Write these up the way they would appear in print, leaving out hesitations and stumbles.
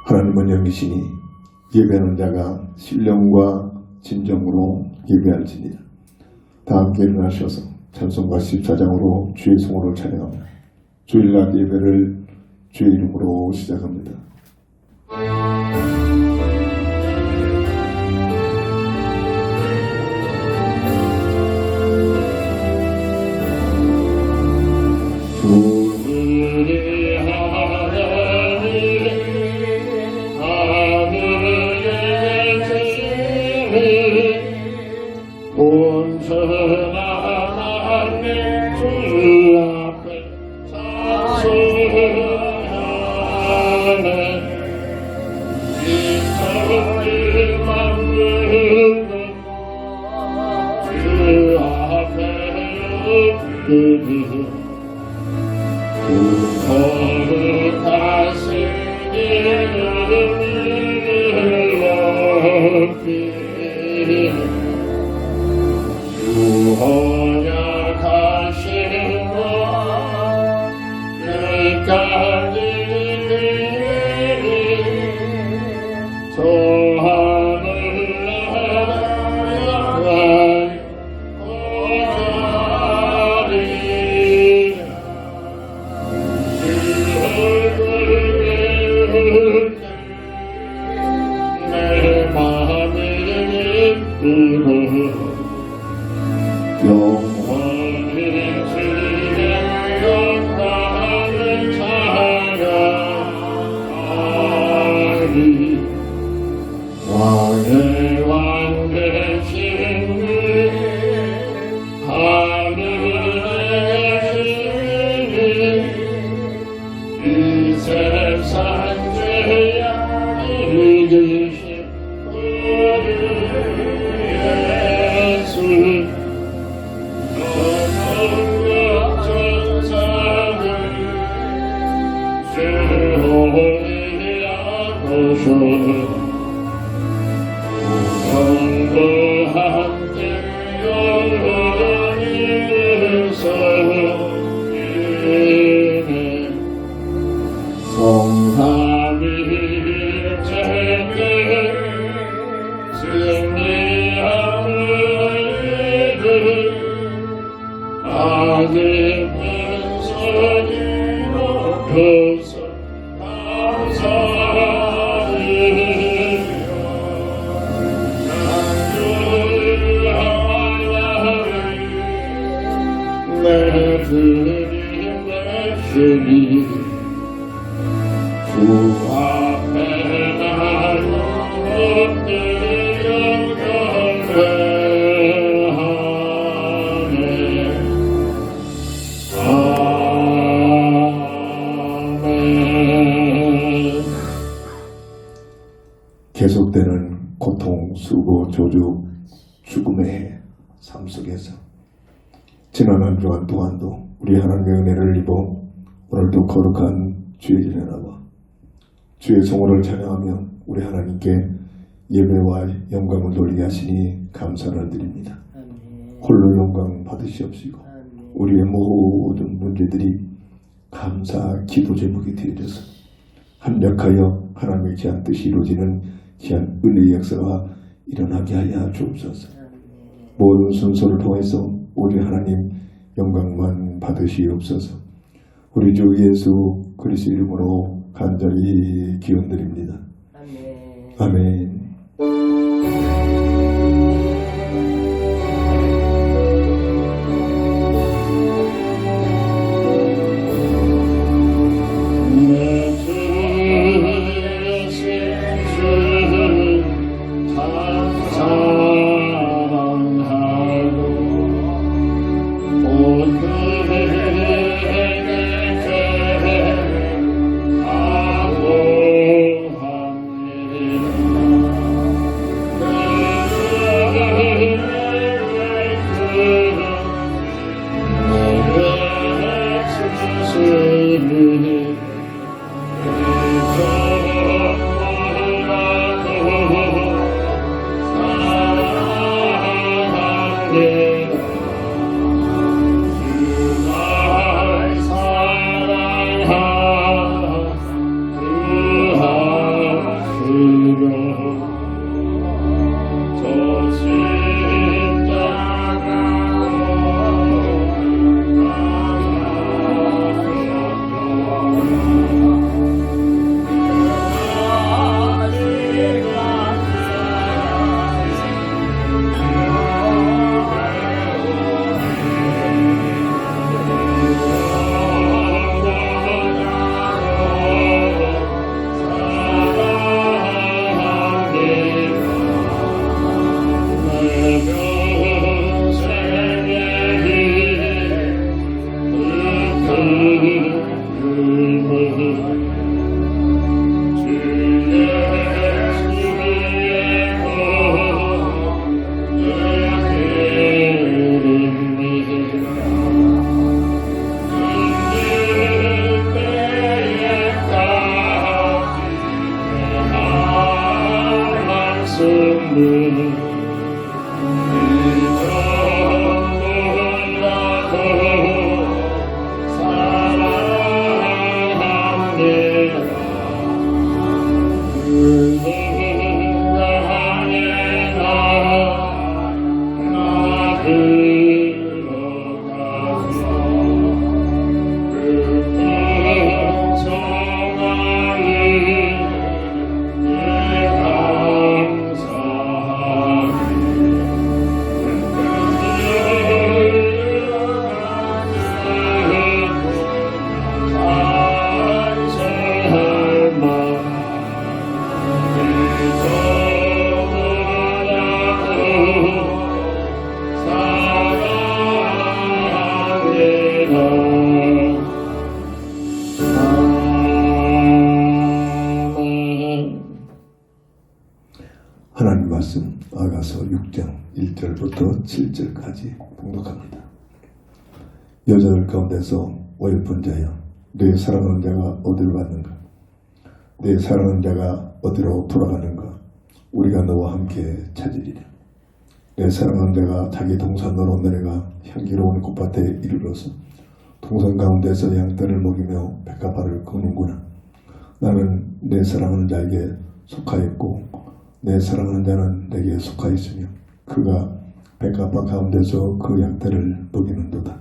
하나님은 영이시니 예배하는 자가 신령과 진정으로 예배할지니라. 다 함께 일어나셔서 찬송가 14장으로 주의 성호를 찬양합니다. 주일날 예배를 주의 이름으로 시작합니다. 계속되는 고통, 수고, 조주, 죽음의 삶 속에서 지난 한 주간 동안도 우리 하나님의 은혜를 입어 오늘도 거룩한 주의 전에 나와 주의 성호를 찬양하며 우리 하나님께 예배와 영광을 돌리게 하시니 감사를 드립니다. 홀로 영광 받으시옵시고 우리의 모든 문제들이 감사 기도 제목이 되어져서 합력하여 하나님의 귀한 뜻이 이루어지는 귀한 은혜의 역사가 일어나게 하여 주옵소서. 모든 순서를 통해서 우리 하나님 영광만 받으시옵소서. 우리 주 예수 그리스도 이름으로 간절히 기원드립니다. 아멘. 하나님 말씀 아가서 6장 1절부터 7절까지 봉독합니다. 여자들 가운데서 어여쁜 자여, 내 사랑하는 자가 어디로 갔는가? 내 사랑하는 자가 어디로 돌아가는가? 우리가 너와 함께 찾으리라. 내 사랑하는 자가 자기 동산으로 내려가 향기로운 꽃밭에 이르러서 동산 가운데서 양떼를 먹이며 백합화를 걷는구나. 나는 내 사랑하는 자에게 속하였고 내 사랑하는 자는 내게 속하였으며 그가 백합화 가운데서 그 양떼를 먹이는도다.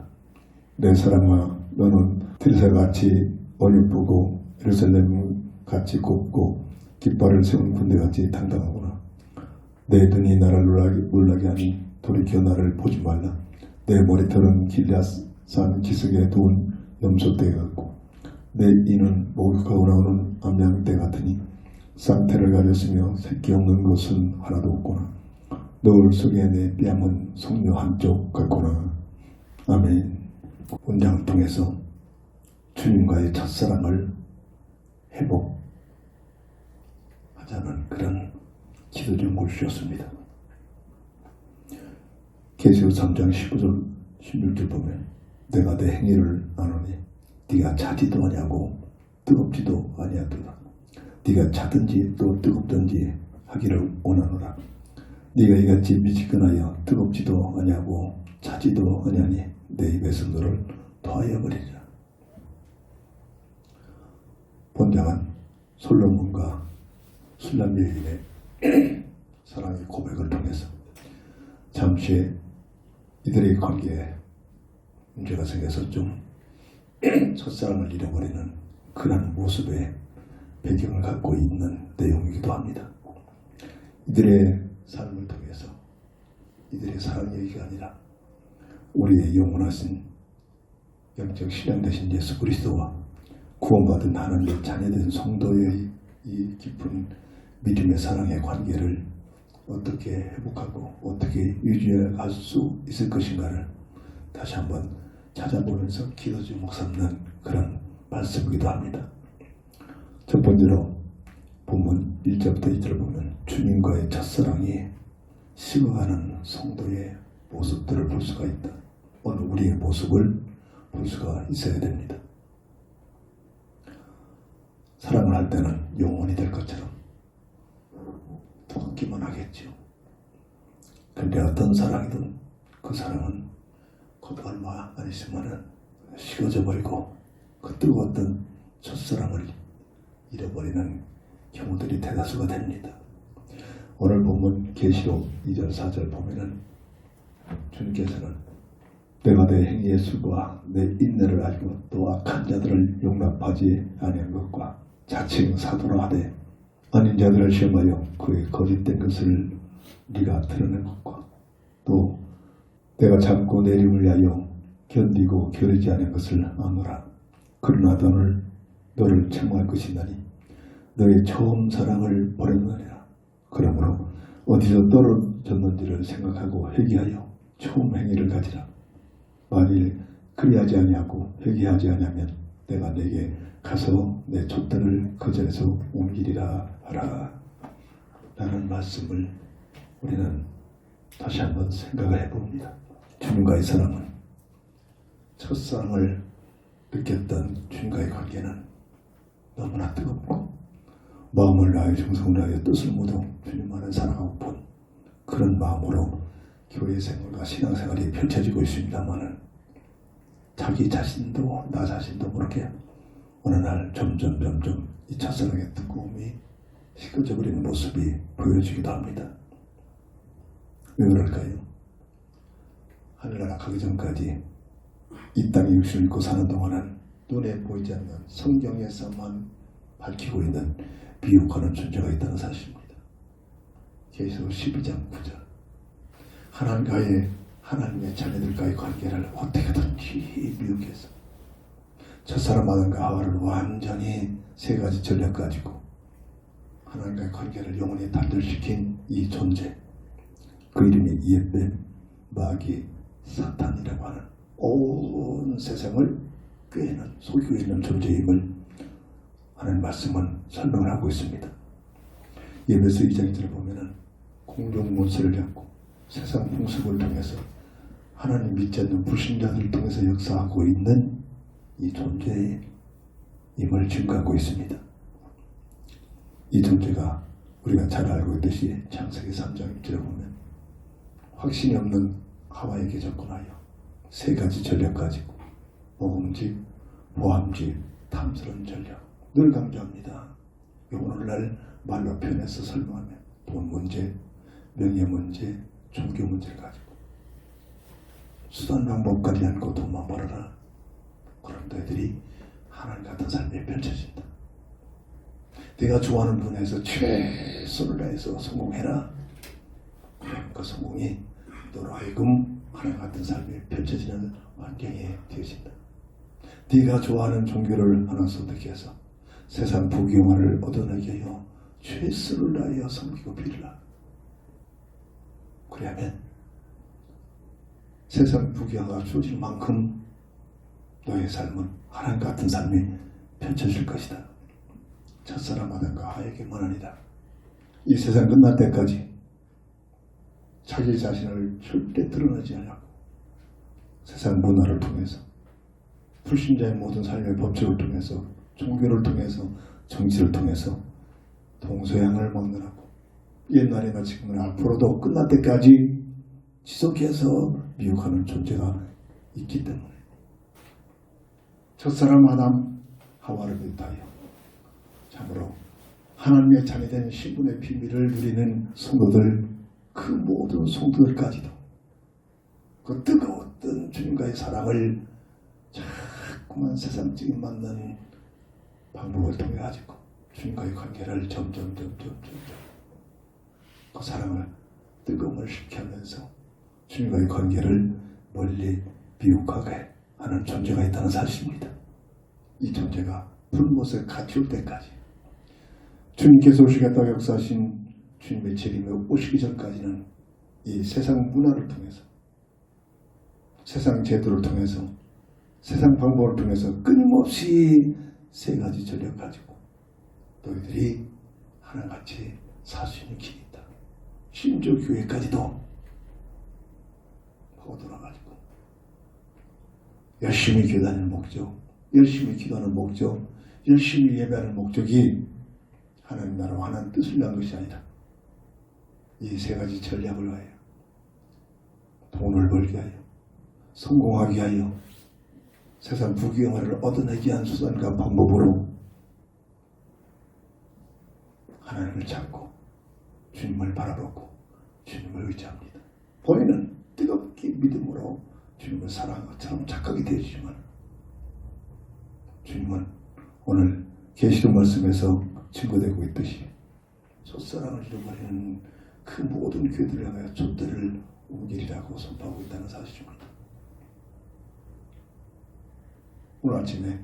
내 사랑아, 너는 들새같이 어여쁘고 예루살렘같이 곱고 깃발을 세운 군대같이 당당하구나. 내 눈이 나를 놀라게 하니 돌이켜 나를 보지 말라. 내 머리털은 길앗산 기슭에 두은 염소떼 같고 내 이는 목욕하고 나오는 암양떼 같으니 쌍태를 가졌으며 새끼 없는 것은 하나도 없구나. 너울 속에 내 뺨은 석류 한쪽 같구나. 아멘. 본장을 통해서 주님과의 첫사랑을 회복하자는 그런 기도 제목을 주셨습니다. 계시록 3장 19절 16절 보면 내가 내 행위를 아노니 네가 차지도 아니하고 뜨겁지도 아니하도다. 네가 차든지 또 뜨겁든지 하기를 원하노라. 네가 이같이 미치거나여 뜨겁지도 아니하고 차지도 아니하니 내 입에서 너를 토하여 버리리라. 본장은 솔로몬과 술람 여인의 사랑의 고백을 통해서 잠시 이들의 관계에 문제가 생겨서 좀 첫사랑을 잃어버리는 그런 모습의 배경을 갖고 있는 내용이기도 합니다. 이들의 삶을 통해서 이들의 사랑 얘기가 아니라 우리의 영원하신 영적 신앙 되신 예수 그리스도와 구원받은 하나님의 자녀된 성도의 이 깊은 믿음의 사랑의 관계를 어떻게 회복하고 어떻게 유지해 갈 수 있을 것인가를 다시 한번 찾아보면서 기도 제목 삼는 그런 말씀이기도 합니다. 첫 번째로 본문 1절부터 2절을 보면 주님과의 첫사랑이 식어가는 성도의 모습들을 볼 수가 있다. 오늘 우리의 모습을 볼 수가 있어야 됩니다. 사랑을 할 때는 영원히 될 것처럼 듣기만 하겠죠. 그런데 어떤 사랑이든 그 사랑은 곧 얼마 안 있으면 식어져 버리고 그 뜨거웠던 첫사랑을 잃어버리는 경우들이 대다수가 됩니다. 오늘 본문 계시록 2절 4절 보면은 주님께서는 내가 내 행위의 수과 내 인내를 알고 또 악한 자들을 용납하지 아니한 것과 자칭 사도라 하되 아닌 자들을 시험하여 그의 거짓된 것을 네가 드러낸 것과 또 내가 참고 내림을 위하여 견디고 겨루지 않은 것을 아노라. 그러나 너를 책망할 것이나니 너의 처음 사랑을 버렸느니라. 그러므로 어디서 떨어졌는지를 생각하고 회개하여 처음 행위를 가지라. 만일 그리하지 아니하고 회개하지 아니하면 내가 내게 가서 내 촛대를 그 전에서 옮기리라 하라. 라는 말씀을 우리는 다시 한번 생각을 해봅니다. 주님과의 사랑은 첫사랑을 느꼈던 주님과의 관계는 너무나 뜨겁고 마음을 다하여 정성을 다하여 뜻을 모두 주님만을 사랑하고픈 그런 마음으로 교회 생활과 신앙생활이 펼쳐지고 있습니다만은 자기 자신도 나 자신도 모르게 어느 날 점점 이 첫사랑의 뜨거움이 식어져 버리는 모습이 보여지기도 합니다. 왜 그럴까요? 하늘나라 가기 전까지 이 땅에 육신을 입고 사는 동안은 눈에 보이지 않는 성경에서만 밝히고 있는 미혹하는 존재가 있다는 사실입니다. 계시록 12장 9절 하나님의 자녀들과의 관계를 어떻게든지 미혹해서 첫사랑 아담과 하와를 완전히 세 가지 전략 가지고 하나님과의 관계를 영원히 단절시킨 이 존재, 그 이름이 이에벤 마귀 사탄이라고 하는 온 세상을 꾀는 속이고 있는 존재임을 하는 말씀은 설명을 하고 있습니다. 예배서 2장 1절을 보면은 공중 문서를 잡고 세상 풍습을 통해서 하나님 믿지 않는 불신자들을 통해서 역사하고 있는 이 존재임을 증거하고 있습니다. 이 존재가 우리가 잘 알고 있듯이 창세기 3장 1절에 보면 확신이 없는 하와에게 접근하여 세 가지 전략 가지고 모험집, 보함집, 탐스러운 전략 늘 강조합니다. 오늘날 말로 표현해서 설명하면 돈 문제, 명예 문제, 종교 문제를 가지고 수단 방법까지 않고 돈만 벌어라. 그런 너희들이 하나님 같은 삶이 펼쳐진다. 네가 좋아하는 분야에서 최선을 다해서 성공해라. 그 성공이 너로 하여금 하나님 같은 삶이 펼쳐지는 환경이 되어진다. 네가 좋아하는 종교를 하나 선택해서 세상 부귀영화를 얻어내기 위하여 최선을 다하여 섬기고 빌라. 그러면 세상 부귀영화가 주어질 만큼 너의 삶은 하나님 같은 삶이 펼쳐질 것이다. 첫사랑 아담과 하에게만 아니라 이 세상 끝날 때까지 자기 자신을 절대 드러내지 않고 세상 문화를 통해서 불신자의 모든 삶의 법칙을 통해서 종교를 통해서 정치를 통해서 동서양을 막론하고 옛날이나 지금이나 앞으로도 끝날 때까지 지속해서 미혹하는 존재가 있기 때문에 첫사람 아담 하와를 비롯하여 참으로 하나님의 자녀된 신분의 비밀을 누리는 성도들 그 모든 성도들까지도 그 뜨거웠던 주님과의 사랑을 자꾸만 세상적인 만난 방법을 통해 가지고 주님과의 관계를 점점 그 사랑을 뜨거움을 시키면서 주님과의 관계를 멀리 미혹하게 하는 존재가 있다는 사실입니다. 이 존재가 불못에 갇힐 때까지 주님께서 오시겠다고 역사하신 주님의 재림에 오시기 전까지는 이 세상 문화를 통해서 세상 제도를 통해서 세상 방법을 통해서 끊임없이 세 가지 전략 가지고 너희들이 하나같이 살 수 있는 길이 있다. 심지어 교회까지도 하고 돌아가지고 열심히 교회다니는 목적, 열심히 기도하는 목적, 열심히 예배하는 목적이 하나님 나라와 하나님 뜻을 위한 것이 아니라 이 세 가지 전략을 위하여 돈을 벌기 위하여 성공하기 위하여 세상 부귀영화를 얻어내기 위한 수단과 방법으로 하나님을 찾고 주님을 바라보고 주님을 의지합니다. 본인은 뜨겁게 믿음으로 주님을 사랑한 것처럼 착각이 되어지지만 주님은 오늘 계시록 말씀에서 증거되고 있듯이 첫사랑을 잃어버리는 그 모든 교회들을 향하여 촛대를 옮기리라고 선포하고 있다는 사실입니다. 오늘 아침에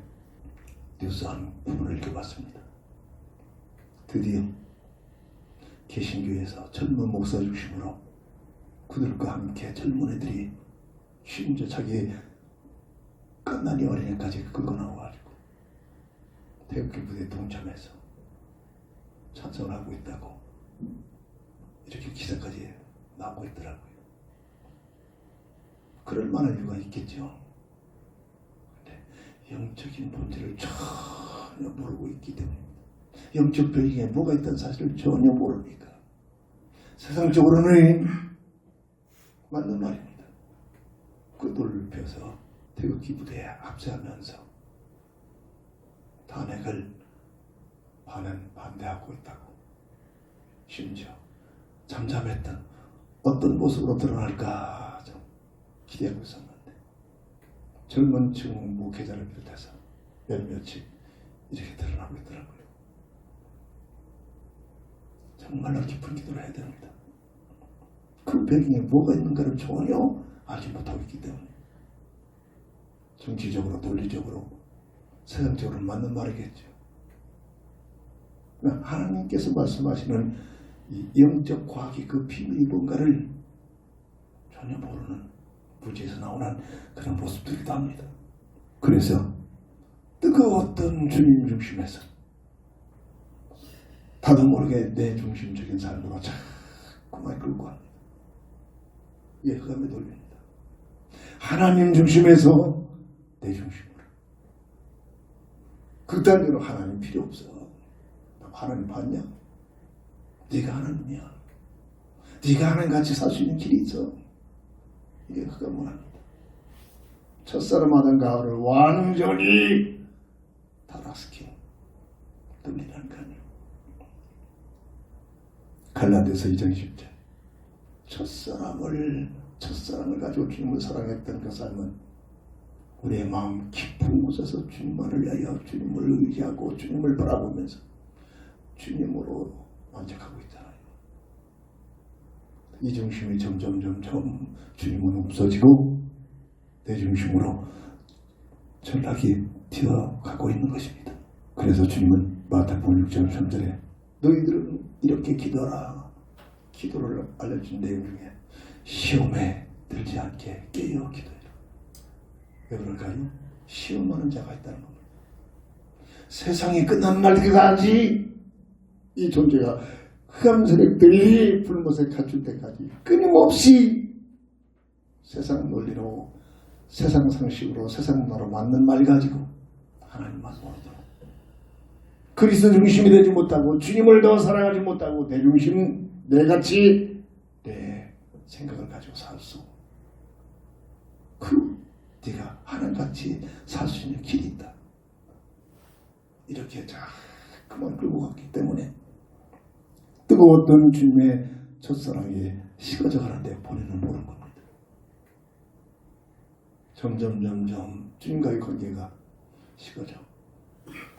뉴스 한 부분을 읽어봤습니다. 드디어 개신교에서 젊은 목사 중심으로 그들과 함께 젊은 애들이 심지어 자기 갓난이 어린애까지 끌고 나와가지고 태극기 부대에 동참해서 찬성을 하고 있다고 이렇게 기사까지 나오고 있더라고요. 그럴 만한 이유가 있겠죠. 근데 영적인 본질을 전혀 모르고 있기 때문입니다. 영적 배경에 뭐가 있다는 사실을 전혀 모르니까 세상적으로는 맞는 말입니다. 그 돌을 펴서 태극기 부대에 합세하면서 탄핵을 반대하고 있다고. 심지어 잠잠했던 어떤 모습으로 드러날까 좀 기대하고 있었는데 젊은 층 목회자를 비롯해서 몇몇이 이렇게 드러나고 있더라고요. 정말로 깊은 기도를 해야 됩니다. 그 배경에 뭐가 있는가를 전혀 알지 못하고 있기 때문에 정치적으로 논리적으로 세상적으로 맞는 말이겠죠. 그러니까 하나님께서 말씀하시는 이 영적 과학의 그 비밀이 뭔가를 전혀 모르는 무지에서 나오는 그런 모습들이기도 합니다. 그래서 뜨거웠던 주님 중심에서 다도 모르게 내 중심적인 삶으로 자꾸만 끌고 갑니다. 예, 흑암에 돌립니다. 하나님 중심에서 내 중심으로. 극단적으로 하나님 필요 없어. 하나님 봤냐? 네가 하나님이야. 네가 하나님같이 살 수 있는 길이 있어. 이게 흑암은 합니다. 첫사람 아담 가을을 완전히 타락시킨 뚫리라는 거 아니에요. 갈라디아서 2장 10절. 첫사랑을 가지고 주님을 사랑했던 그 삶은 우리의 마음 깊은 곳에서 주님만을 위하여 주님을 의지하고 주님을 바라보면서 주님으로 만족하고 있잖아요. 이 중심이 점점 주님은 없어지고 내 중심으로 전락이 튀어가고 있는 것입니다. 그래서 주님은 마태복음 6장 3절에 너희들은 이렇게 기도하라. 기도를 알려준 내용 중에 시험에 들지 않게 깨어 기도해라. 왜 그럴까요? 시험하는 자가 있다는 겁니다. 세상이 끝나는 날까지 이 존재가 흑암 세력들이 불못에 갇힐 때까지 끊임없이 세상 논리로 세상 상식으로 세상 문화로 맞는 말 가지고 하나님만 모르도록 그리스도 중심이 되지 못하고 주님을 더 사랑하지 못하고 내 중심 내같이 내 생각을 가지고 살수 네가 하나님같이 살 수 있는 길이 있다. 이렇게 자꾸만 끌고 갔기 때문에 뜨거웠던 주님의 첫사랑이 식어져 가는데 본인은 모르는 겁니다. 점점 주님과의 관계가 식어져.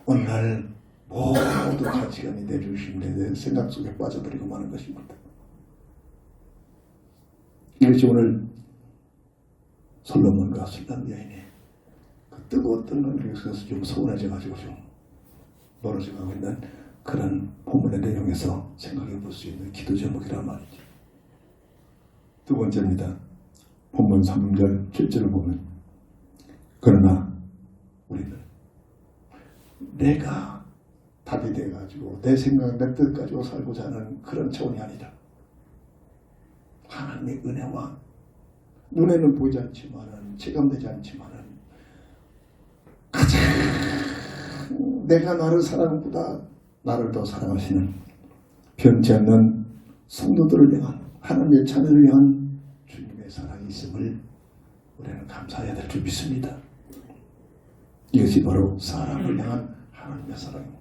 어느 날 모두 가치관이 내주심에 대해 생각 속에 빠져들이고 마는 것입니다. 이것이 오늘 솔로몬과 술람 여인의 그 뜨거웠던 관계에서 좀 서운해져가지고 좀 멀어져가고 있는 그런 본문의 내용에서 생각해 볼 수 있는 기도 제목이란 말이죠. 두 번째입니다. 본문 3절 7절을 보면 그러나 우리는 내가 답이 돼가지고 내 생각 내 뜻 가지고 살고자 하는 그런 차원이 아니라 하나님의 은혜와 눈에는 보이지 않지만은 체감되지 않지만은 가장 내가 나를 사랑보다 나를 더 사랑하시는 변치 않는 성도들을 향한 하나님의 자녀를 향한 주님의 사랑이 있음을 우리는 감사해야 될 줄 믿습니다. 이것이 바로 사람을 향한 하나님의 사랑입니다.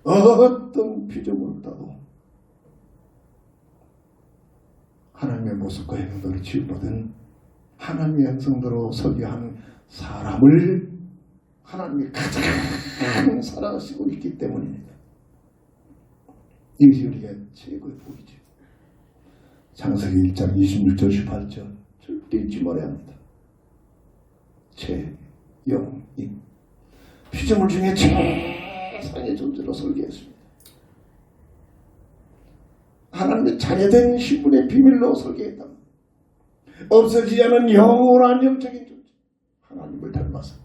어떤 피조물을 따도 하나님의 모습과 행동을 지음받은 하나님의 형상대로 설계한 사람을 하나님이 가장 사랑하시고 있기 때문입니다. 이것이 우리가 최고의 복이죠. 창세기 1장 26절 18절 절대 잊지 말아야 합니다. 최영임 피조물 중에 최상의 존재로 설계했습니다. 하나님의 자녀된 신분의 비밀로 설계했다. 없어지지 않은 영원한 영적인 존재 하나님을 닮아서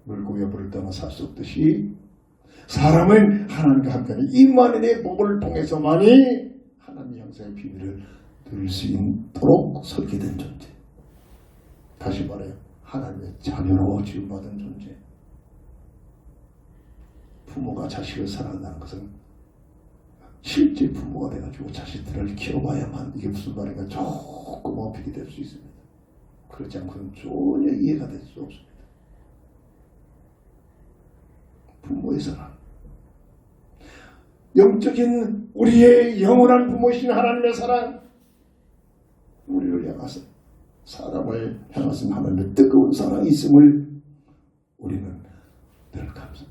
물고기가 물을 떠나 살 수 없듯이 사람은 하나님과 함께하는 임마누엘의 복을 통해서만이 하나님의 형상의 비밀을 누릴 수 있도록 설계된 존재. 다시 말해요. 하나님의 자녀로 지음받은 존재. 부모가 자식을 사랑한다는 것은 실제 부모가 돼가지고 자식들을 키워봐야만 이게 무슨 말인가 조금 어필이 될 수 있습니다. 그렇지 않고는 전혀 이해가 될 수 없습니다. 부모의 사랑, 영적인 우리의 영원한 부모이신 하나님의 사랑, 우리를 향하서 사람을 향하신 하나님의 뜨거운 사랑이 있음을 우리는 늘 감사.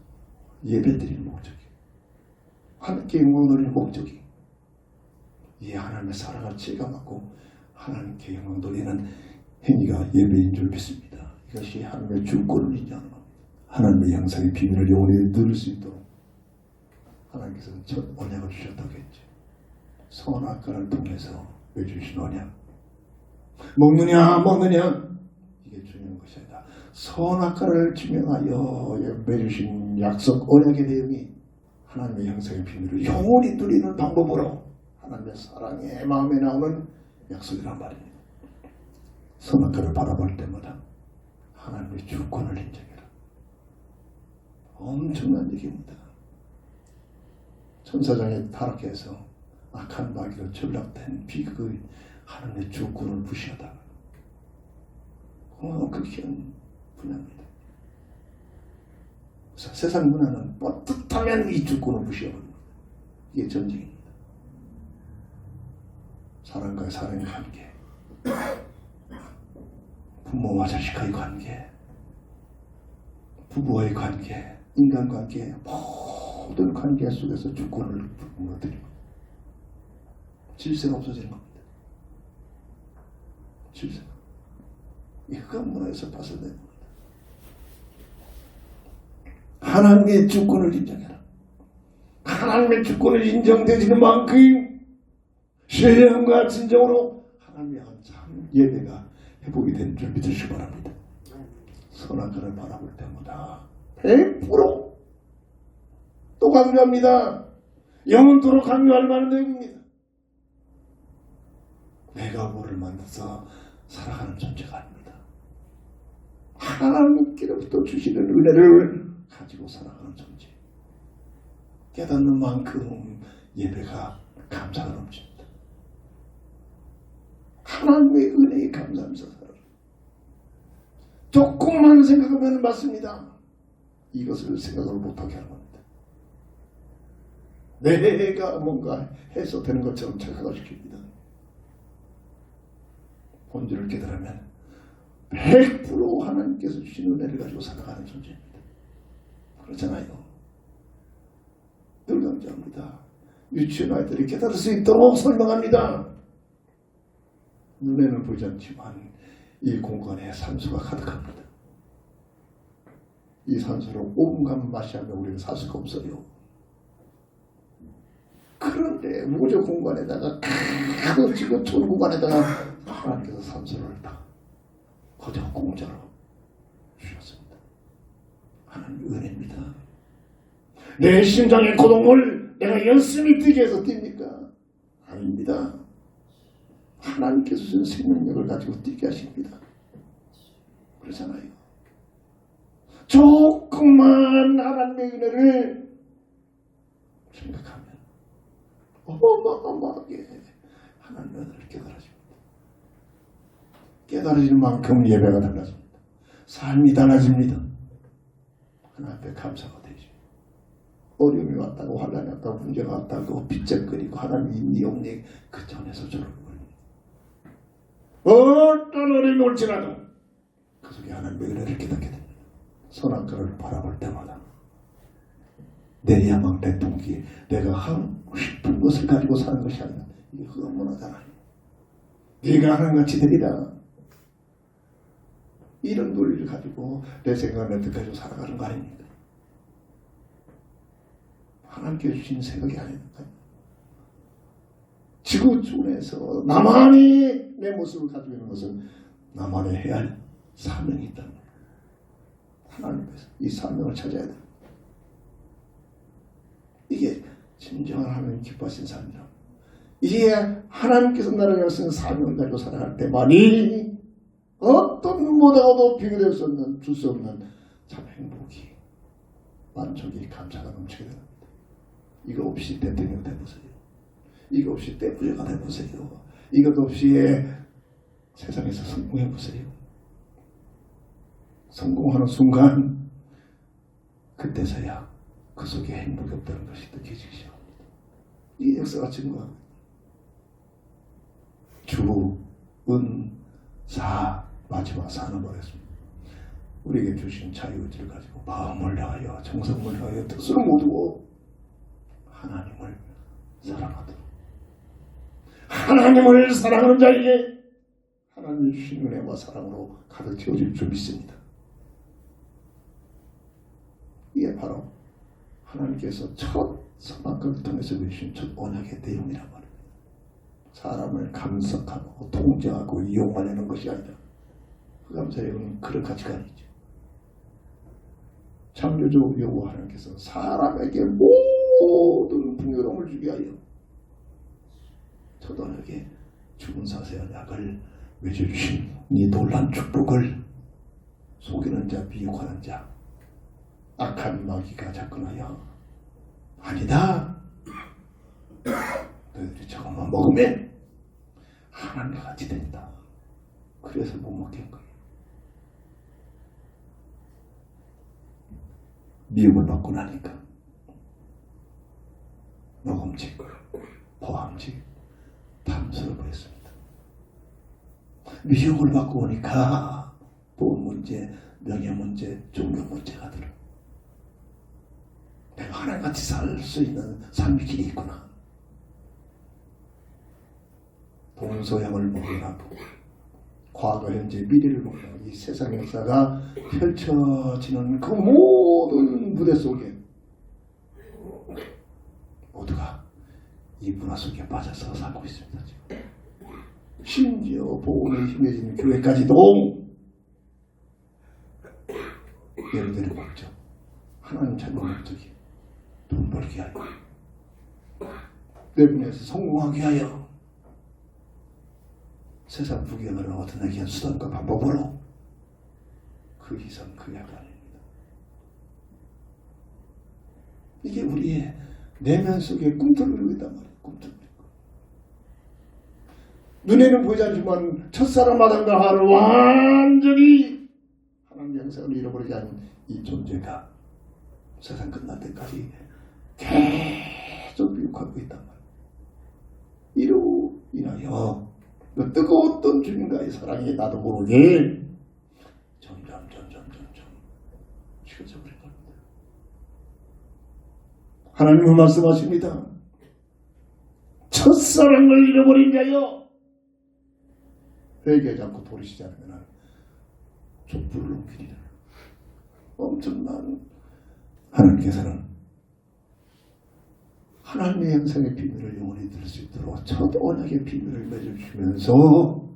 예배드리는 목적이, 하나님께 영광을 돌리는 목적이 이 하나님의 사랑을 체감하고 하나님께 영광을 돌리는 행위가 예배인 줄 믿습니다. 이것이 하나님의 주권을 인정하는 겁니다. 하나님의 형상의 비밀을 영원히 누릴 수 있도록 하나님께서는 첫 언약을 주셨다고 했죠. 선악과를 통해서 맺으신 언약. 먹느냐 이게 중요한 것이 아니라 선악과를 지명하여 맺으신 약속 언약의 내용이 하나님의 형상의 비밀을 영원히 누리는 방법으로 하나님의 사랑의 마음에 나오는 약속이란 말입니다. 선악과를 바라볼 때마다 하나님의 주권을 인정해라. 엄청난 얘기입니다. 천사장이 타락해서 악한 마귀로 전락된 비극의 하나님의 주권을 무시하다가 그 귀한 분야입니다. 세상 문화는 뻗듯하면 이 주권을 무시해버립니다. 이게 전쟁입니다. 사람과의 사랑의 관계, 부모와 자식과의 관계, 부부와의 관계, 인간관계, 모든 관계 속에서 주권을 무너뜨리고 질서가 없어지는 겁니다. 질서. 이 흑암 문화에서 파손되는 겁니다. 하나님의 주권을 인정해라. 하나님의 주권을 인정되지는 만큼 신뢰함과 진정으로 하나님의 참 예배가 회복이 되는 줄 믿으시기 바랍니다. 선악과를 바라볼 때마다 100% 또 강조합니다. 영원토록 강조할 만한 내용입니다. 내가 뭐를 만나서 살아가는 존재가 아닙니다. 하나님께로부터 주시는 은혜를 가지고 살아가는 존재. 깨닫는 만큼 예배가 감사가 넘칩니다. 하나님의 은혜에 감사하면서 살아요. 조금만 생각하면 맞습니다. 이것을 생각을 못하게 하는 겁니다. 내가 뭔가 해서 되는 것처럼 착각을 시킵니다. 본질을 깨달으면 100% 하나님께서 주신 은혜를 가지고 살아가는 존재입니다. 그렇잖아요. 늘 강조합니다. 유치원 아이들이 깨달을 수 있도록 설명합니다. 눈에는 보이지 않지만 이 공간에 산소가 가득합니다. 이 산소를 온갖 마시하며 우리는 살 수가 없어요. 그런데 우주 공간에다가 그 지금 전 공간에다가 하나님께서 산소를 다 거저 공짜로 주셨습니다. 하나님 은혜입니다. 내 심장의 고동을 내가 열심히 뛰게 해서 뜁니까? 아닙니다. 하나님께서 주신 생명력을 가지고 뛰게 하십니다. 그렇잖아요. 조금만 하나님의 은혜를 생각하면 어마어마하게 하나님의 은혜를 깨달아집니다. 깨달아지는 만큼 예배가 달라집니다. 삶이 달라집니다. 하나님 앞에 감사가 되죠. 어려움이 왔다고 환난이 왔다고 문제가 왔다고 빚적거리고 하나님이 있니 없니 그 전에서 저러거립니다. 어떤 어려움이 올지라도 그 속에 하나님의 은혜를 깨닫게 됩니다. 선악과를 바라볼 때마다 내 야망, 내 동기, 내가 하고 싶은 것을 가지고 사는 것이 아니라 이게 흥분하잖아요. 네가 하나님같이 되리라. 이런 논리를 가지고 내 생각을 내 뜻 가지고 살아가는 거 아닙니까? 하나님께 주신 생각이 아닙니까? 지구촌에서 나만이 내 모습을 가지고 있는 것은 나만이 해야 할 사명이 있다는 거예요. 하나님께서 이 사명을 찾아야 돼요. 이게 진정한 하나님 기뻐하신 삶이라. 이게 하나님께서 나를 위해서 사명을 가지고 살아갈 때만이 어떤 누구보다도 비교될 수 없는 줄 수 없는 참 행복이 만족이 감사가 넘치게 됩니다. 이거 없이 대통령 되보세요. 이거 없이 떼부자가 되보세요. 이것 없이 세상에서 성공해보세요. 성공하는 순간 그때서야 그 속에 행복이 없다는 것이 느껴지기 시작합니다. 이 역사가 증거합니다. 주, 은, 사 마지막 사는 버렸습니다. 우리에게 주신 자유의지를 가지고 마음을 다하여 정성을 다하여 뜻을 모두고 하나님을 사랑하도록 하나님을 사랑하는 자에게 하나님이 주신 은혜와 사랑으로 가득 채워질 줄 믿습니다. 이게 바로 하나님께서 첫 선악과를 통해서 주신 첫 언약의 내용이란 말입니다. 사람을 감석하고 통제하고 이용하려는 것이 아니라 그 감사의 그런 가치가 아니죠. 창조주 여호와 하나님께서 사람에게 모든 풍요로움을 주게 하여 첫 언약에 죽은 사세 언약을 맺어주신 이 놀란 축복을 속이는 자 미혹하는 자 악한 마귀가 접근하여 아니다. 너희들이 저것만 먹으면 하나님과 같이 된다. 그래서 못 먹게 한 거예요. 미움을 받고 나니까 녹음직, 포함직, 탐스러워 보였습니다. 미움을 받고 오니까 돈 문제, 명예 문제, 종교 문제가 들어. 내가 하나님같이 살 수 있는 삶의 길이 있구나. 동서양을 모르라고 과거, 현재, 미래를 모르라고 이 세상 역사가 펼쳐지는 그 모든 무대 속에 모두가 이 문화 속에 빠져서 살고 있습니다. 지금. 심지어 보온이 힘해지는 교회까지도 예를 들어 목적 하나님 찾는 목적이 돈 벌게 하여 내 분야에서 성공하게 하여 세상 부귀영화를 얻어내기 위한 수단과 방법으로 그 이상 그 약 아닙니다. 이게 우리의 내면 속에 꿈틀거리고 있단 말이에요. 꿈틀거리고 눈에는 보이지 않지만 첫사랑 아담과 하와를 완전히 하나님 영생을 잃어버리지 않은 이 존재가 세상 끝날 때까지 계속 미혹하고 있단 말이에요. 이로 인하여 그 뜨거웠던 주님과의 사랑이 나도 모르게 점점 식어져 버린 겁니다. 하나님은 말씀하십니다. 첫사랑을 잃어버린 자여, 회개하지 않고 돌이키지 않으면 촛불을 옮기리라. 엄청난 하나님께서는 하나님의 형상의 비밀을 영원히 들을 수 있도록 첫 언약의 비밀을 맺어주시면서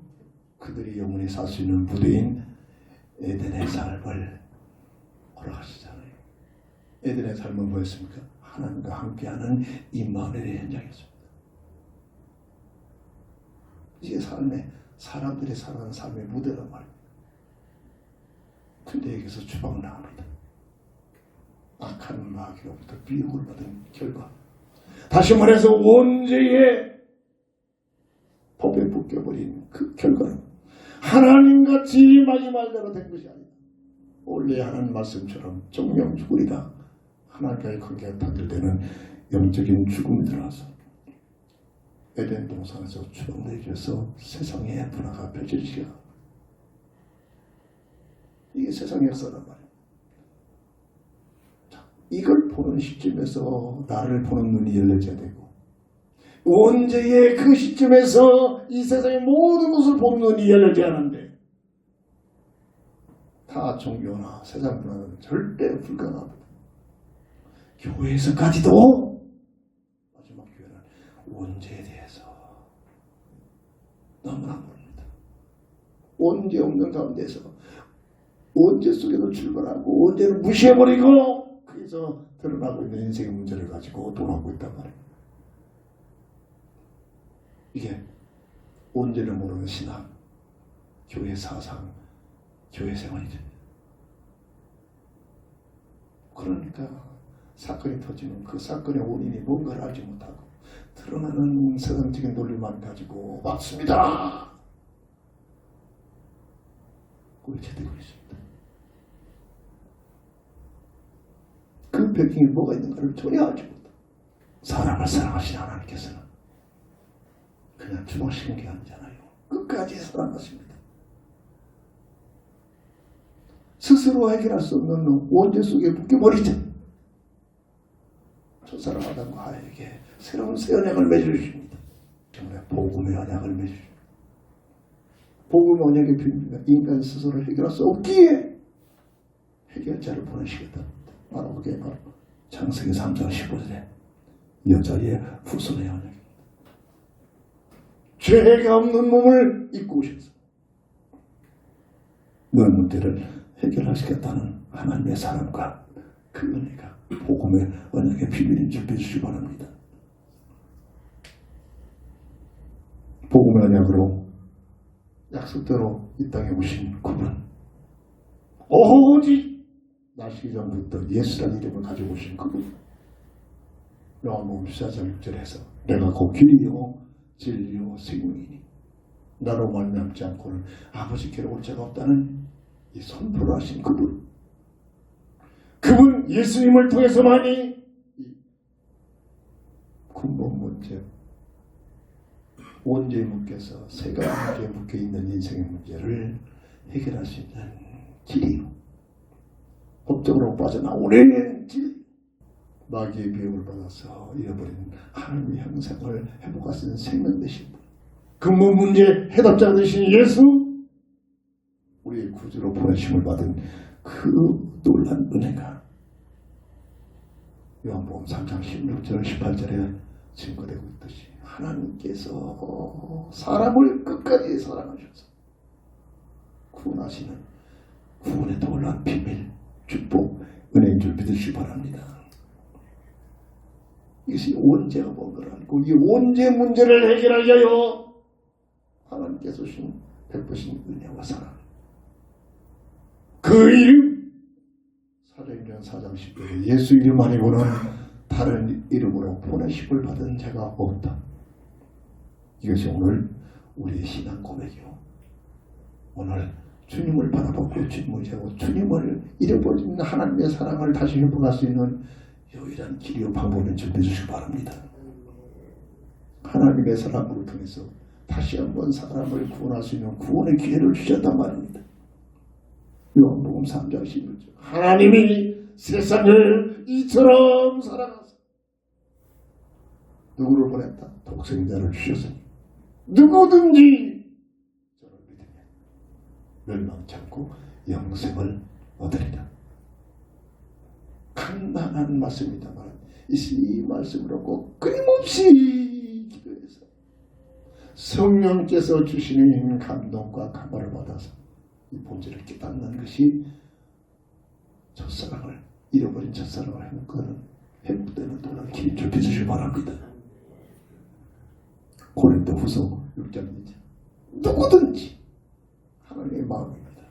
그들이 영원히 살 수 있는 무대인 에덴의 삶을 걸어가시잖아요. 에덴의 삶은 뭐였습니까? 하나님과 함께하는 임마누엘의 현장이었습니다. 이게 사람들이 살아가는 삶의 무대란 말입니다. 근데 여기서 추방을 당합니다. 악한 마귀로부터 미혹을 받은 결과, 다시 말해서 원죄의 법에 묶여버린 그 결과는 하나님같이 마지막대로 된 것이 아니다. 원래 하나님 말씀처럼 정령 죽으리다. 하나님과의 관계가 단절되는 영적인 죽음이 들어와서 에덴 동산에서 추방되어서 세상의 분화가 펼쳐지게 합니다. 이게 세상의 역사란 말이에요. 자, 이걸 보는 시점에서 나를 보는 눈이 열려져야 되고, 원죄의 그 시점에서 이 세상의 모든 것을 보는 눈이 열려져야 하는데, 다 종교나 세상 문화는 절대 불가능합니다. 교회에서까지도 마지막 교회는 원죄에 대해서 너무나 모릅니다. 원죄 없는 가운데서 원죄 속에서 출발하고 원죄를 무시해버리고 그래서 드러나고 있는 인생의 문제를 가지고 돌아오고 있단 말이에요. 이게 원죄를 모르는 신앙, 교회 사상, 교회 생활이 됩니다. 그러니까 사건이 터지면 그 사건의 원인이 뭔가를 알지 못하고 드러나는 세상적인 논리만 가지고 맞습니다. 그렇게 되고 있습니다. 그 배경이 뭐가 있는가를 전혀 알지 못하고 사람을 사랑하신 하나님께서는 그냥 추방시킨 게 아니잖아요. 끝까지 사랑하십니다. 스스로 해결할 수 없는 원죄 속에 묶여버리죠. 저 사람 아담과 하에게 새로운 새 언약을 맺어주십니다. 정말 복음의 언약을 맺어주십니다. 복음의 언약의 비밀은 인간 스스로 해결할 수 없기에 해결자를 보내시겠다. 바로 그게 바로 창세기 3장 15절에 여자의 후손의 언약입니다. 죄가 없는 몸을 입고 오셔서 너의 문제를 해결하시겠다는 하나님의 사랑과 그 은혜가 복음의 언약의 비밀인 줄 믿으시기 바랍니다. 복음의 언약으로 약속대로 이 땅에 오신 그분, 오직 나시기 전부터 예수라는 이름을 가지고 오신 그분, 요한복음 14장 6절에서 내가 곧 길이요 진리요 생명이니 나로 말미암지 않고는 아버지께로 올 자가 없다는 이 선포를 하신 그분, 그분 예수님을 통해서만이 이 근본 문제, 원죄에 묶여서 세가 문제에 묶여있는 인생의 문제를 해결할 수 있는 길이요, 법적으로 빠져나오는 길, 마귀의 미혹을 받아서 잃어버린 하나님의 형상을 회복할 수 있는 생명 되신 분, 근본 문제 해답자 되신 예수, 우리의 구주로 보내심을 받은 그 놀란 은혜가 요한복음 3장 16절 18절에 증거되고 있듯이 하나님께서 사람을 끝까지 사랑하셔서 구원하시는 구원의 놀란 비밀, 축복, 은혜인 줄 믿으시기 바랍니다. 이것이 원죄가 뭔가라고, 이 원죄 문제를 해결하기 위하여 하나님께서 주신 베푸신 은혜와 사랑, 그 이름, 사도행전 4장 10절에 예수 이름 아니고는 다른 이름으로 보내심을 받은 자가 없다. 이것이 오늘 우리의 신앙 고백이요, 오늘 주님을 바라보고 주님을 의지하고 주님을 잃어버린 하나님의 사랑을 다시 회복할 수 있는 유일한 길이요 방법인 줄 믿으시기 바랍니다. 하나님의 사랑을 통해서 다시 한번 사람을 구원할 수 있는 구원의 기회를 주셨단 말입니다. 요한복음 3장 16절. 하나님이 세상을 이처럼 사랑하사 누구를 보냈다? 독생자를 주셨으니 누구든지 저를 믿으면 멸망치 않고 영생을 얻으리라. 간단한 말씀입니다만 이 말씀으로 꼭 끊임없이 기도해서 성령께서 주시는 감동과 감화를 받아서 이 본질을 깨닫는 것이 첫사랑을 잃어버린 첫사랑을 회복되는 동안 길을 좁혀 주시기 바랍니다. 고린도후서 6장이죠. 누구든지 하나님의 마음입니다.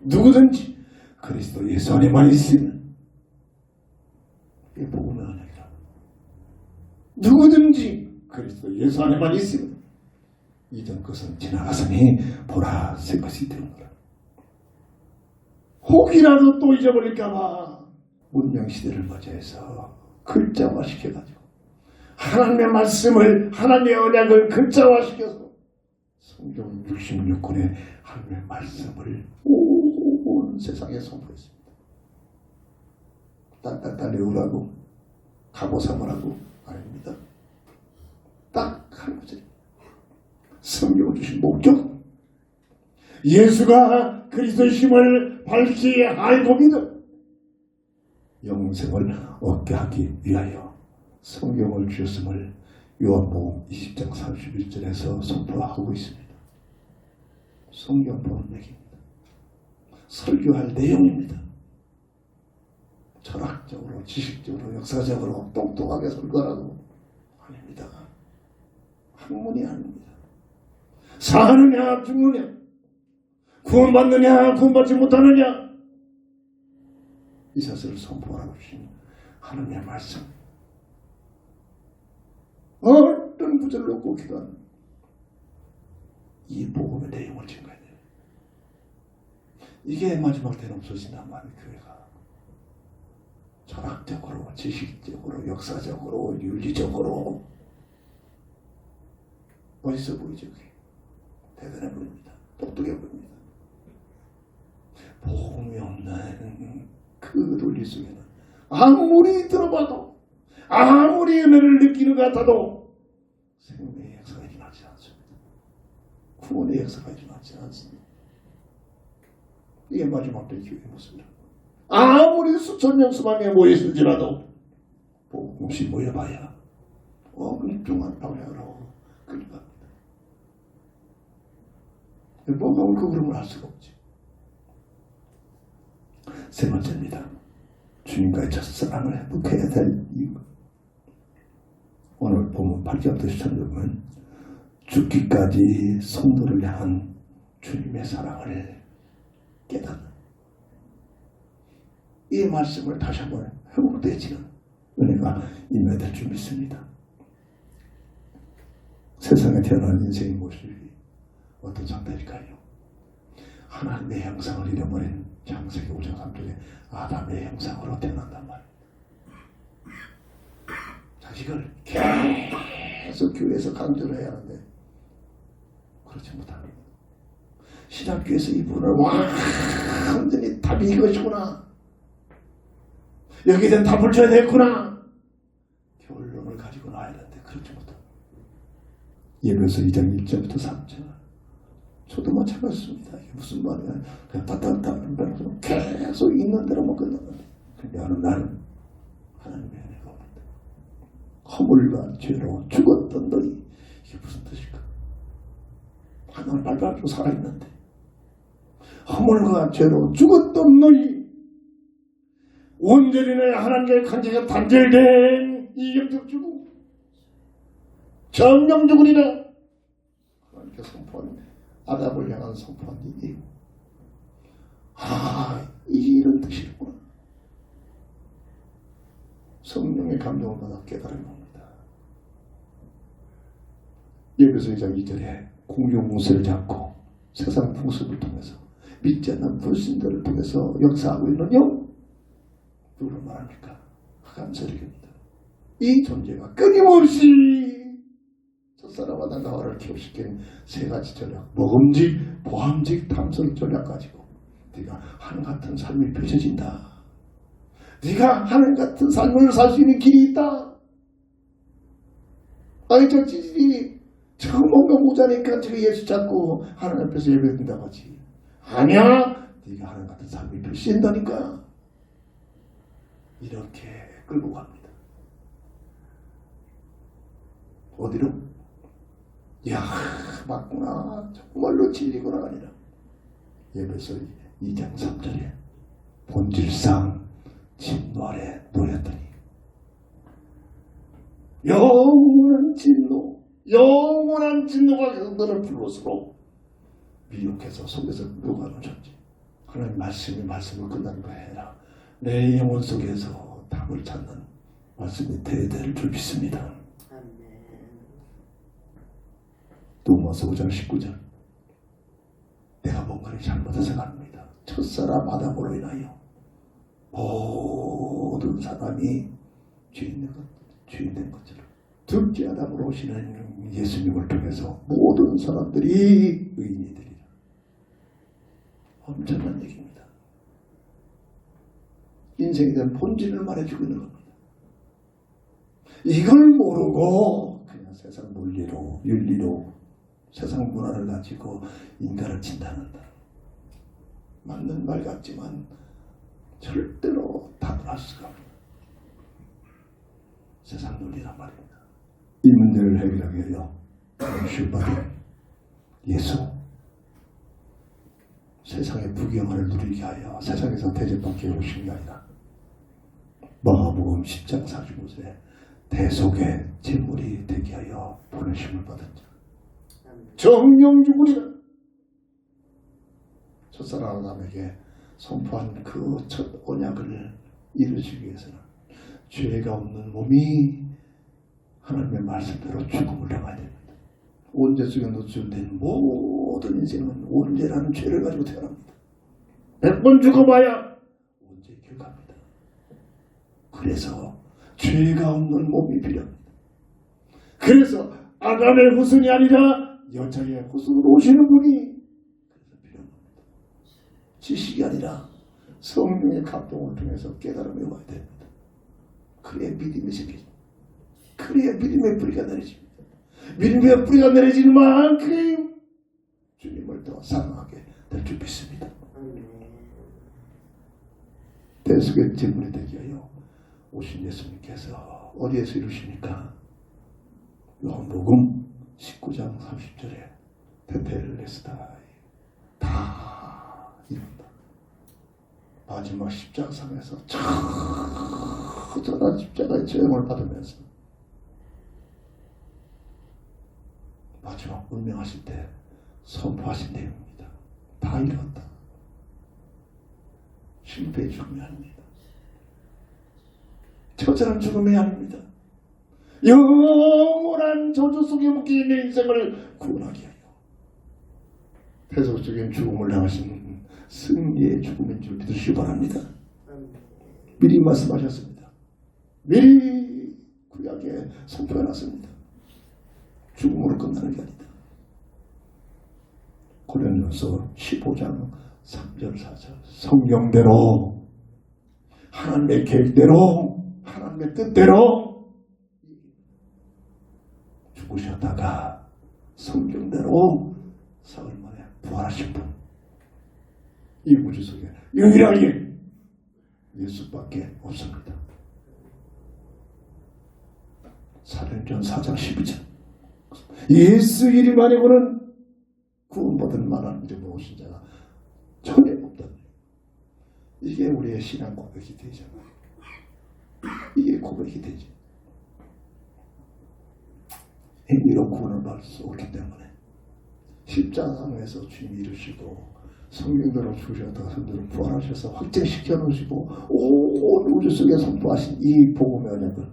누구든지 그리스도 예수 안에만 있으면 이게 복음의 언약이라. 누구든지 그리스도 예수 안에만 있으면 이전 것은 지나갔으니 보라 새 것이 되었노라. 혹이라도 또 잊어버릴까봐 문명시대를 맞이해서 글자화 시켜가지고 하나님의 말씀을 하나님의 언약을 글자화시켜서 성경 66권의 하나님의 말씀을 온 세상에 선포했습니다. 딴딴딴 외우라고 가고 삼으라고 아닙니다. 딱 한 가지 성경을 주신 목적 예수가 그리스도심을 밝히 알고 믿어 영생을 얻게 하기 위하여 성경을 주셨음을 요한복음 20장 31절에서 선포하고 있습니다. 성경 보는 얘기입니다. 설교할 내용입니다. 철학적으로, 지식적으로, 역사적으로 똑똑하게 설교하라고 아닙니다. 학문이 아닙니다. 사느냐 죽느냐 구원받느냐 구원받지 못하느냐 이 사실을 선포하라고 주신 하나님의 말씀. 어떤 구절을 놓고 기도하는 이 복음의 내용을 증거해야 돼요. 이게 마지막 때는 없어진단 말이에요. 교회가 철학적으로, 지식적으로, 역사적으로, 윤리적으로 멋있어 보이죠. 대단해 보입니다. 똑똑해 보입니다. 복음이 없는 그 논리 속에는 아무리 들어봐도 아무리 은혜를 느끼는 것 같아도 생명의 역사가 일어나지 않습니다. 구원의 역사가 일어나지 않습니다. 이게 마지막 때 교회의 모습이다. 아무리 수천 명 수만 명 모였을지라도 복음 없이 모여봐야 엉뚱한 방향으로 끌려갑니다. 뭐가 옳고 그름을 알 수가 없지. 세 번째입니다. 주님과의 첫사랑을 회복해야 될 이유. 오늘 보면 8절부터 10절 보면 죽기까지 성도를 향한 주님의 사랑을 깨닫는 이 말씀을 다시 한번 회복되지는 은혜가 임해될 줄 믿습니다. 세상에 태어난 인생의 모습이 어떤 상태일까요? 하나님의 형상을 잃어버린 창세기 5장 3절에 아담의 형상으로 태어난단 말이에요. 자식을 계속 교회에서 강조를 해야 하는데 그렇지 못합니다. 신학교에서 이 부분을 완전히 답이 이것이구나, 여기에 대한 답을 줘야 되겠구나 결론을 가지고 나와야 되는데 그렇지 못합니다. 예배서 2장 1절부터 3절 저도 마찬가지입니다. 이게 무슨 말이야. 그냥 따따따따 계속 있는 대로만 끝나는데 근데 어느 날은 하나님의 은혜가 옵니다. 허물과 죄로 죽었던 너희, 이게 무슨 뜻일까? 하나님 발발로 살아있는데 허물과 죄로 죽었던 너희, 온전히 내 하나님의 관계가 단절된 이 영적 죽음, 정령 죽으리라 하나님께 선포하는 아담을 향한 선포한 얘기예요. 이게 이런 뜻이구나. 성령의 감동을 받아 깨달은 겁니다. 예배서 2장 2절에 공중 문서를 잡고 세상 풍습을 통해서 믿지 않는 불신들을 통해서 역사하고 있는 영, 누구를 말합니까? 흑암 세력입니다. 이 존재가 끊임없이 사람마다 나를 기억시킨 세 가지 전략, 먹음직, 보암직, 탐성 전략 가지고 네가 하늘 같은 삶이 펼쳐진다. 네가 하늘 같은 삶을 살 수 있는 길이 있다. 아니 저 찌질이 저 뭔가 모자니까 저 예수 찾고 하나님 앞에서 예배드린다고 하지. 아니야, 네가 하늘 같은 삶이 펼쳐진다니까. 이렇게 끌고 갑니다. 어디로? 야, 맞구나. 정말로 진리구나 아니라. 예배서 2장 3절에 본질상 진노 아래 놓였더니 영원한 진노가 계속 너를 불러서로 미혹해서 속에서 끌어가는 존재. 하나님 말씀을 끝나는 거 해라. 내 영혼 속에서 답을 찾는 말씀이 대대를 줄 믿습니다. 로마서 5장 19절. 내가 뭔가를 잘못해서 갑니다. 첫사람 아담으로 인하여 모든 사람이 죄인된 것처럼 둘째 아담으로 오시는 예수님을 통해서 모든 사람들이 의인이 되리라. 엄청난 얘기입니다. 인생에 대한 본질을 말해주고 있는 겁니다. 이걸 모르고 그냥 세상 논리로 윤리로 세상 문화를 가지고 인간을 진단한다. 맞는 말 같지만 절대로 답을 할 수가 없는 세상 논리란 말입니다. 이 문제를 해결하기 위하여 주받은 예수, 세상의 부경을 누리게 하여 세상에서 대접받게 오신 게 아니라 마가복음 10장 45절에 대속의 제물이 되게 하여 보내심을 받은 자, 정령 죽으리라. 첫사랑 아담에게 선포한 그 첫 언약을 이루시기 위해서는 죄가 없는 몸이 하나님의 말씀대로 죽음을 향해야 됩니다. 온죄 속에 노출된 모든 인생은 온죄라는 죄를 가지고 태어납니다. 100번 죽어봐야 온죄 기억합니다. 그래서 죄가 없는 몸이 필요합니다. 그래서 아담의 후손이 아니라 여자의 후손으로 오시는 분이 그래서 필요합니다. 지식이 아니라 성령의 감동을 통해서 깨달음이 와야 됩니다. 그래야 믿음이 생깁니다. 그래야 믿음의 뿌리가 내려집니다. 믿음의 뿌리가 내려지는 만큼 주님을 더 사랑하게 될 줄 믿습니다. 대속의 제물이 되게 하여 오신 예수님께서 어디에서 이루십니까? 요한복음 19장 30절에 테텔레스타이 다 이룬다. 마지막 십자가상에서 처절한 십자가의 죄형을 받으면서 마지막 운명하실 때 선포하신 내용입니다. 다 이뤘다. 실패의 죽음이 아닙니다. 처절한 죽음이 아닙니다. 영원한 저주 속에 묶여있는 인생을 구원하게 하여 대속적인 죽음을 향하신 승리의 죽음인 줄 믿으시기 바랍니다. 미리 말씀하셨습니다. 미리 구약에 선포해놨습니다. 죽음으로 끝나는 게 아니다. 고린도서 15장 3절 4절 성경대로 하나님의 계획대로 하나님의 뜻대로 죽으셨다가 성경대로 사흘 만에 부활하신 분, 이 우주 속에 유일하게 예수밖에 없습니다. 사도행전 4장 12절 예수 이름 아니고는 구원받을 만한 이름으로 오신 자가 전혀 없다. 이게 우리의 신앙 고백이 되잖아요. 이게 고백이 되지. 행위로 구원을 받을 수 없기 때문에 십자가상에서 주님이 이루시고 성경대로 죽으셨다가 성경대로 부활하셔서 확증시켜 놓으시고 온 우주 속에 선포하신 이 복음의 언약을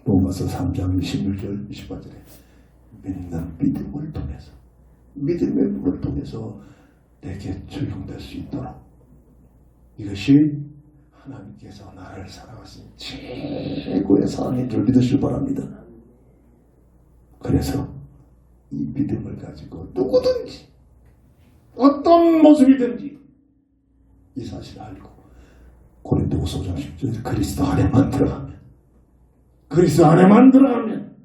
로마서 3장 26절 28절에 믿는 믿음을 통해서 믿음의 물을 통해서 내게 적용될 수 있도록 이것이 하나님께서 나를 사랑하신 최고의 사랑인 줄 믿으시기 바랍니다. 그래서 이 믿음을 가지고 누구든지 어떤 모습이든지 이 사실을 알고 고린도후서 5장 10절에 그리스도 안에만 들어가면, 그리스도 안에만 들어가면,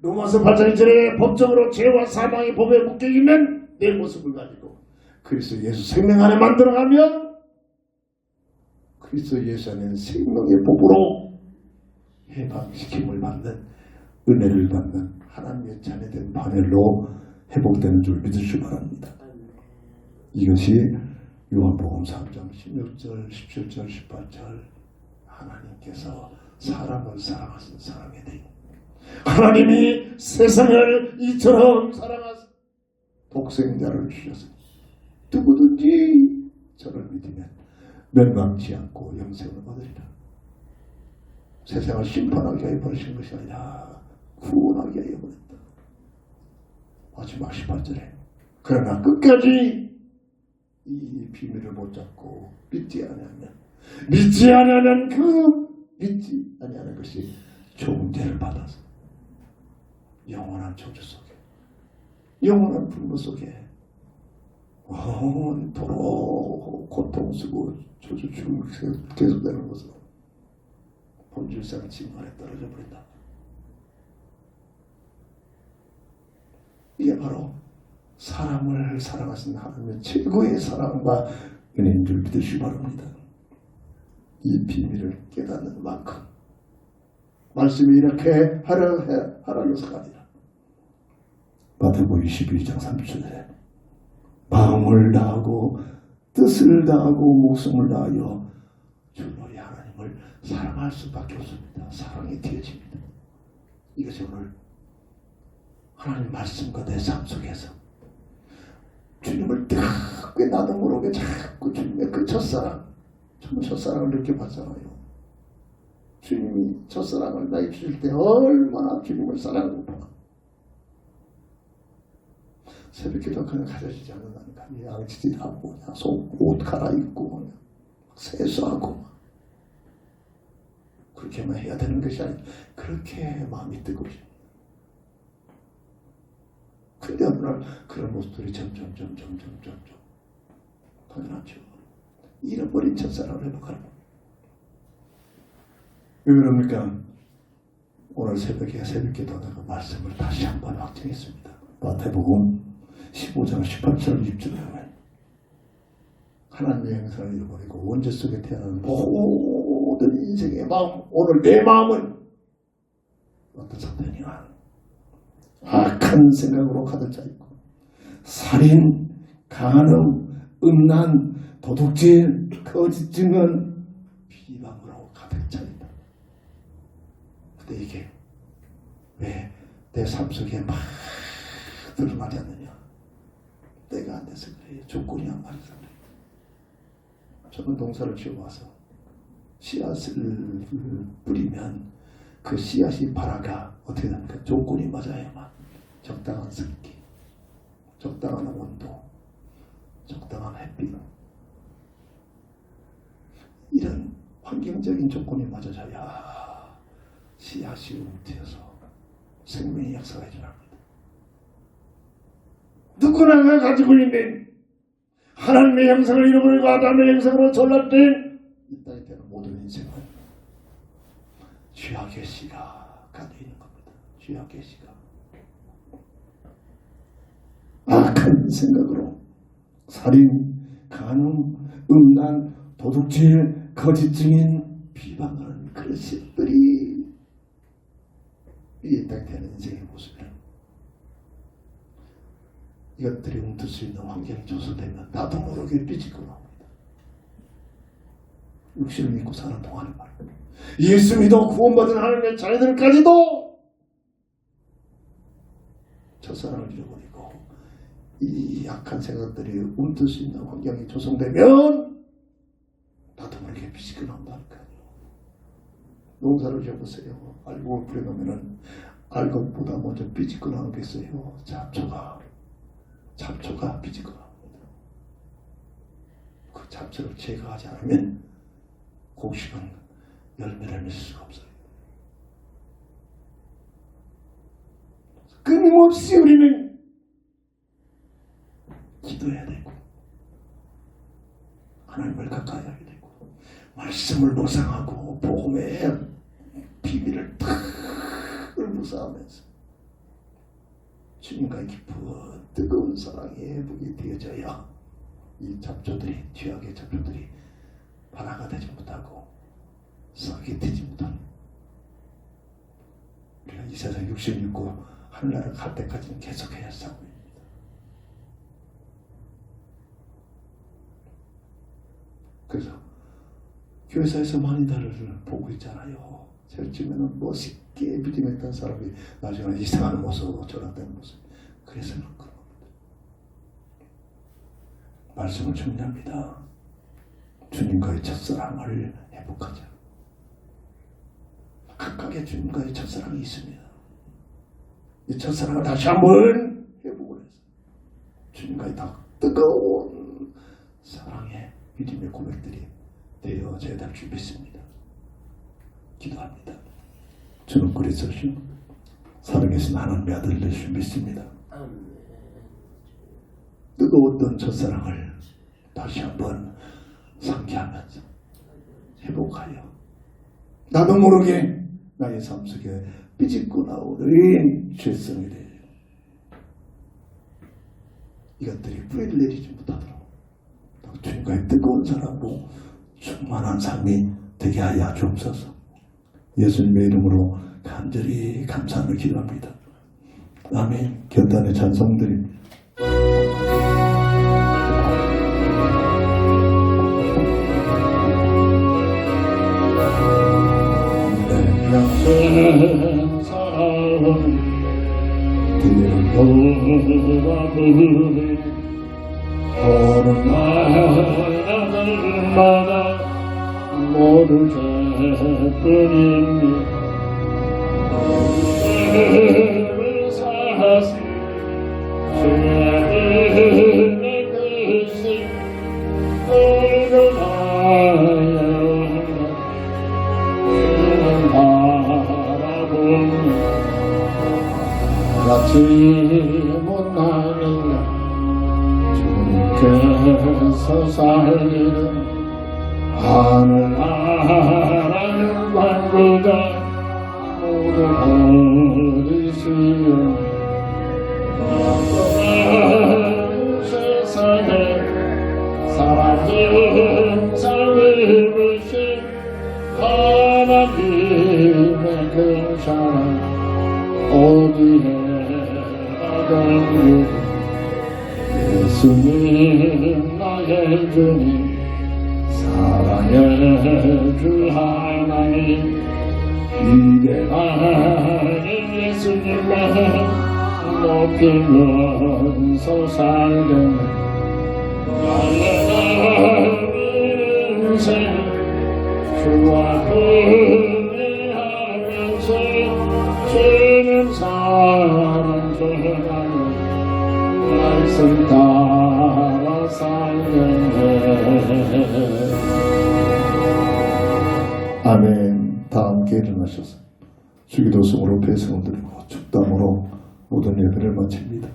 로마서 8장 1절에 법적으로 죄와 사망의 법에 묶여있는 내 모습을 가지고 그리스도 예수 생명 안에만 들어가면 그리스도 예수 안에는 생명의 법으로 해방시킴을 받는, 은혜를 받는 하나님의 자녀된 반열로 회복되는 줄 믿으시기 바랍니다. 이것이 요한복음 3장 16절, 17절, 18절 하나님께서 사람을 사랑하신 사랑에 대해 하나님이 세상을 이처럼 사랑하사 독생자를 주셨으니 누구든지 저를 믿으면 멸망치 않고 영생을 얻으리라. 세상을 심판하게 하여 버리신 것이 아니라 구원하게 하여 버렸다. 마지막 18절에 그러나 끝까지 이 비밀을 못 잡고 믿지 아니하면 믿지 아니하는 것이 종죄를 받아서 영원한 저주 속에, 영원한 불무 속에 영원토록 고통스고 저주 죽음이 계속되는 것으로 본질상 징벌에 떨어져 버린다. 이게 바로 사람을 사랑하신 하나님의 최고의 사랑과 은혜인 줄 믿으시기 바랍니다. 이 비밀을 깨닫는 만큼 말씀이 이렇게 하라고서가 아니라 마태복음 22장 30절에 마음을 다하고 뜻을 다하고 목숨을 다하여 주 너희 하나님을 사랑할 수밖에 없습니다. 사랑이 되어집니다. 이것이 오늘 하나님 말씀과 내 삶 속에서 주님을 뜨겁게 나도 모르게 자꾸 주님의 그 첫사랑, 저는 첫사랑을 느껴봤잖아요. 주님이 첫사랑을 나에게 주실 때 얼마나 주님을 사랑하는가. 새벽기도 그냥 가져지지 않는다니까. 양치질하고 옷 갈아입고 세수하고 그렇게만 해야 되는 것이 아니라 그렇게 마음이 뜨거워집니다. 근데 어느 날 그런 모습들이 점점 당연하죠. 잃어버린 첫사랑을 회복하는 겁니다. 왜 그럽니까? 오늘 새벽기도 내가 말씀을 다시 한번 확증했습니다. 마태복음 15장 18절 20절에 보면 하나님의 행사를 잃어버리고 원죄 속에 태어난 모든 인생의 마음, 오늘 내 마음은 어떤 상태냐? 악한 생각으로 가득 차 있고 살인, 간음, 음란, 도둑질, 거짓 증언, 비방으로 가득 차 있다. 근데 이게 왜 내 삶 속에 막 드러나지 않느냐? 내가 안 돼서 그래요. 조건이 안 맞아서 그래요. 저는 농사를 지어와서 씨앗을 뿌리면 그 씨앗이 발아가 어떻게 됩니까? 조건이 맞아야만 적당한 습기, 적당한 온도, 적당한 햇빛, 이런 환경적인 조건이 맞아져야 씨앗이 웅태어서 생명의 역사가 일어납니다. 누구나가 가지고 있는 하나님의 형상을 잃어버리고 아담의 형상으로 전락된 이 땅에 되는 모든 인생은 죄악의 씨가 가득 있는 겁니다. 죄악의 씨가 악한 생각으로 살인, 간음, 음란, 도둑질, 거짓 증인, 비방하는 그런 것들이 이 땅에 되는 인생의 모습이라. 이것들이 웅틀 수 있는 환경이 조성되면 나도 모르게 삐지고 나옵니다. 육신을 믿고 사는 동안에 말입니다. 예수 믿어 구원받은 하나님의 자녀들까지도 첫사랑을 잃어버리고 이 약한 생각들이 웅틀 수 있는 환경이 조성되면 나도 모르게 삐지고 나온다니까요. 농사를 지어보세요. 알곡을 뿌려놓으면 알곡보다 먼저 삐지고 나오는 게 있어요. 잡초가 삐지고 나옵니다. 그 잡초를 제거하지 않으면 곡식은 열매를 맺을 수가 없어요. 그 끊임없이 우리는 기도해야 되고 하나님을 가까이 하게 되고 말씀을 묵상하고 복음의 비밀을 탁 묵상하면서 주님과의 깊은 뜨거운 사랑이 회복이 되어져야 이 잡초들이 죄악의 잡초들이 발화가 되지 못하고 썩이 되지 못하는 우리가 이 세상 66고 하늘나라 갈 때까지는 계속해야 싸움입니다. 그래서 교회사에서 많이 다를 보고 있잖아요. 절쯤에는 멋있게 믿음했던 사람이 나중에 이상한 모습으로 전환되는 모습. 그래서는 그런 겁니다. 말씀을 정리합니다. 주님과의 첫사랑을 회복하자. 각각의 주님과의 첫사랑이 있습니다. 이 첫사랑을 다시 한번 회복을 해서 주님과의 더 뜨거운 사랑의 믿음의 고백들이 되어져야 될 줄 믿습니다. 기도합니다. 저는 그리스도시요 사랑에서 하나님의 아들 될 줄 믿습니다. 뜨거웠던 첫사랑을 다시 한번 상기하면서 회복하여 나도 모르게 나의 삶 속에 삐짓고 나오는 죄성이 돼요. 이것들이 뿌리를 내리지 못하도록 주님과의 뜨거운 사랑으로 충만한 삶이 되게 하여 주옵소서. 예수님의 이름으로 간절히 감사하며 기도합니다. 아멘. 견단의 찬송드립니다. 평생 사랑을 돌아보니 어느 날마다 모두 죄뿐입니다. 죄를 사하시 죄인의 뜻을 돌아야 같이 못나니라 주님께서 살리는 하늘나라는 광고가 모두 버리시오. 세상에 사랑의 형상을 입으신 하나님의 그 사랑 어디에 나가요. 예수님 나의 주님 사랑의 주 하나님 위대하신 예수님을 높이면서 살겠네. 나의 인생 주와 동행하면서 주는 사랑 전하는 말씀 따라 살겠네. 아멘. 다 함께 일어나셔서 주기도성으로 배송을 드리고 축담으로 모든 예배를 마칩니다.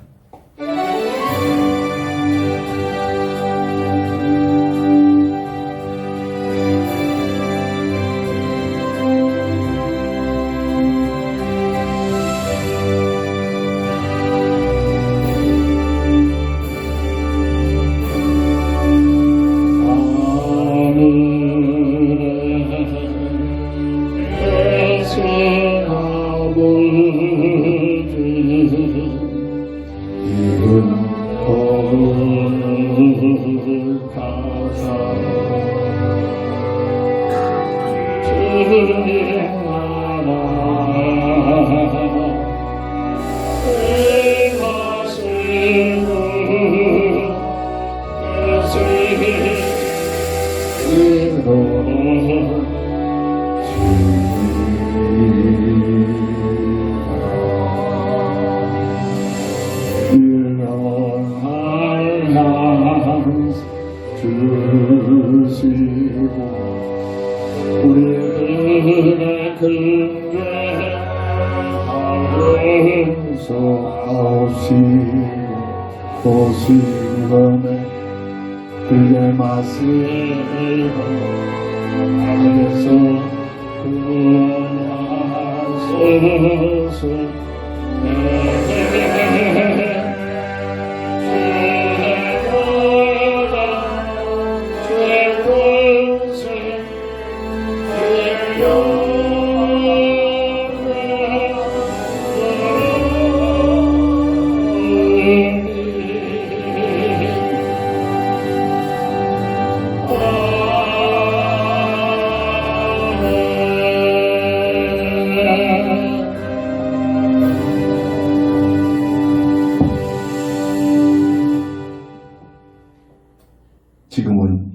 우리의 근대 오시건에 그의 마시고 하늘에서 구원하소서 지금은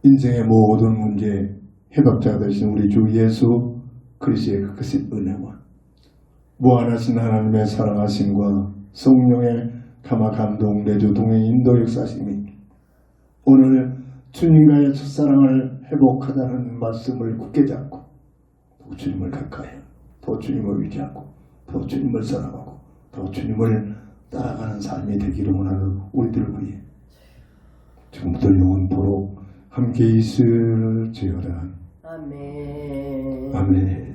인생의 모든 문제 해답자가 되신 우리 주 예수 그리스도의 그 크신 은혜와 무한하신 하나님의 사랑하심과 성령의 감화 감동 내주 동행 인도 역사심이 오늘 주님과의 첫사랑을 회복하다는 말씀을 굳게 잡고 더 주님을 가까이 더 주님을 의지하고 더 주님을 사랑하고 더 주님을 따라가는 삶이 되기를 원하는 우리들을 위해 지금부터 영원토록 함께 있을지어다. 아멘. 아멘.